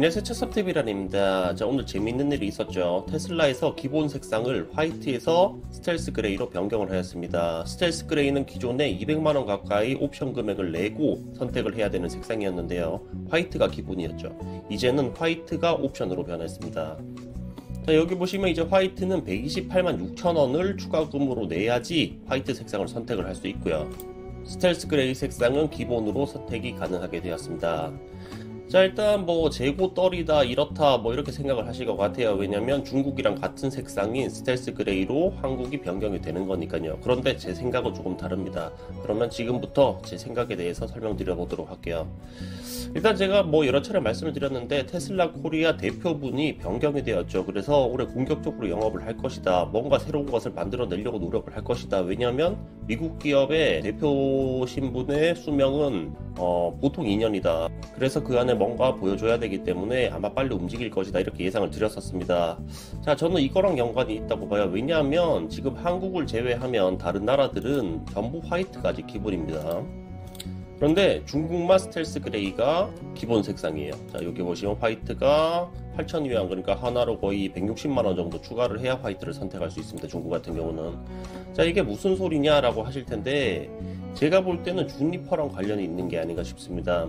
안녕하세요, 차섭TV란입니다. 자, 오늘 재밌는 일이 있었죠. 테슬라에서 기본 색상을 화이트에서 스텔스 그레이로 변경을 하였습니다. 스텔스 그레이는 기존에 200만원 가까이 옵션 금액을 내고 선택을 해야 되는 색상이었는데요. 화이트가 기본이었죠. 이제는 화이트가 옵션으로 변했습니다. 자, 여기 보시면 이제 화이트는 128만 6천원을 추가금으로 내야지 화이트 색상을 선택을 할 수 있고요. 스텔스 그레이 색상은 기본으로 선택이 가능하게 되었습니다. 자, 일단 뭐 재고 떨이다 이렇다 뭐 이렇게 생각을 하실 것 같아요. 왜냐면 중국이랑 같은 색상인 스텔스 그레이로 한국이 변경이 되는 거니까요. 그런데 제 생각은 조금 다릅니다. 그러면 지금부터 제 생각에 대해서 설명드려 보도록 할게요. 일단 제가 뭐 여러 차례 말씀을 드렸는데 테슬라 코리아 대표분이 변경이 되었죠. 그래서 올해 공격적으로 영업을 할 것이다. 뭔가 새로운 것을 만들어 내려고 노력을 할 것이다. 왜냐하면 미국 기업의 대표 신분의 수명은 보통 2년이다. 그래서 그 안에 뭔가 보여줘야 되기 때문에 아마 빨리 움직일 것이다, 이렇게 예상을 드렸었습니다. 자, 저는 이거랑 연관이 있다고 봐요. 왜냐하면 지금 한국을 제외하면 다른 나라들은 전부 화이트가 아직 기본입니다. 그런데 중국만 스텔스 그레이가 기본 색상이에요. 자, 여기 보시면 화이트가 8,200원, 그러니까 하나로 거의 160만원 정도 추가를 해야 화이트를 선택할 수 있습니다. 중국 같은 경우는. 자, 이게 무슨 소리냐라고 하실 텐데, 제가 볼 때는 주니퍼랑 관련이 있는 게 아닌가 싶습니다.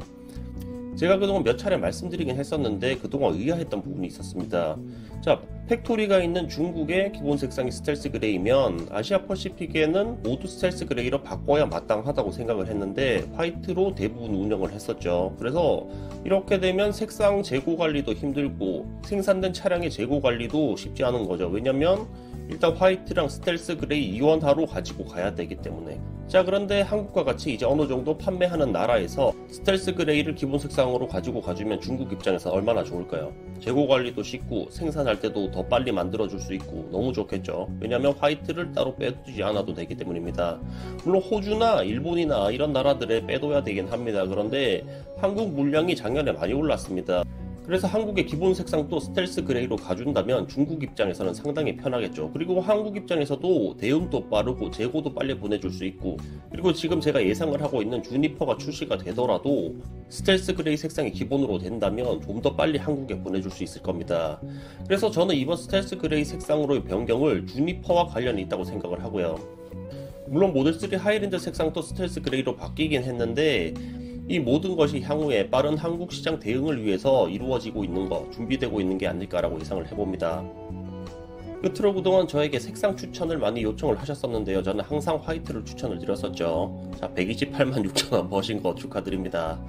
제가 그동안 몇 차례 말씀드리긴 했었는데 그동안 의아했던 부분이 있었습니다. 자, 팩토리가 있는 중국의 기본 색상이 스텔스 그레이면 아시아 퍼시픽에는 모두 스텔스 그레이로 바꿔야 마땅하다고 생각을 했는데 화이트로 대부분 운영을 했었죠. 그래서 이렇게 되면 색상 재고 관리도 힘들고 생산된 차량의 재고 관리도 쉽지 않은 거죠. 왜냐면 일단 화이트랑 스텔스 그레이 이원화로 가지고 가야 되기 때문에. 자, 그런데 한국과 같이 이제 어느 정도 판매하는 나라에서 스텔스 그레이를 기본 색상으로 가지고 가주면 중국 입장에서 얼마나 좋을까요? 재고 관리도 쉽고 생산할 때도 더 빨리 만들어 줄 수 있고 너무 좋겠죠. 왜냐하면 화이트를 따로 빼두지 않아도 되기 때문입니다. 물론 호주나 일본이나 이런 나라들에 빼둬야 되긴 합니다. 그런데 한국 물량이 작년에 많이 올랐습니다. 그래서 한국의 기본 색상도 스텔스 그레이로 가준다면 중국 입장에서는 상당히 편하겠죠. 그리고 한국 입장에서도 대응도 빠르고 재고도 빨리 보내줄 수 있고, 그리고 지금 제가 예상을 하고 있는 주니퍼가 출시가 되더라도 스텔스 그레이 색상이 기본으로 된다면 좀 더 빨리 한국에 보내줄 수 있을 겁니다. 그래서 저는 이번 스텔스 그레이 색상으로의 변경을 주니퍼와 관련이 있다고 생각을 하고요. 물론 모델3 하이랜드 색상도 스텔스 그레이로 바뀌긴 했는데 이 모든 것이 향후에 빠른 한국 시장 대응을 위해서 이루어지고 있는 것, 준비되고 있는 게 아닐까라고 예상을 해봅니다. 끝으로 그동안 저에게 색상 추천을 많이 요청을 하셨었는데요. 저는 항상 화이트를 추천을 드렸었죠. 자, 128만 6천원 버신 거 축하드립니다.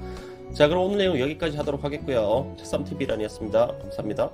자, 그럼 오늘 내용 여기까지 하도록 하겠고요. 차썸TV란이었습니다. 감사합니다.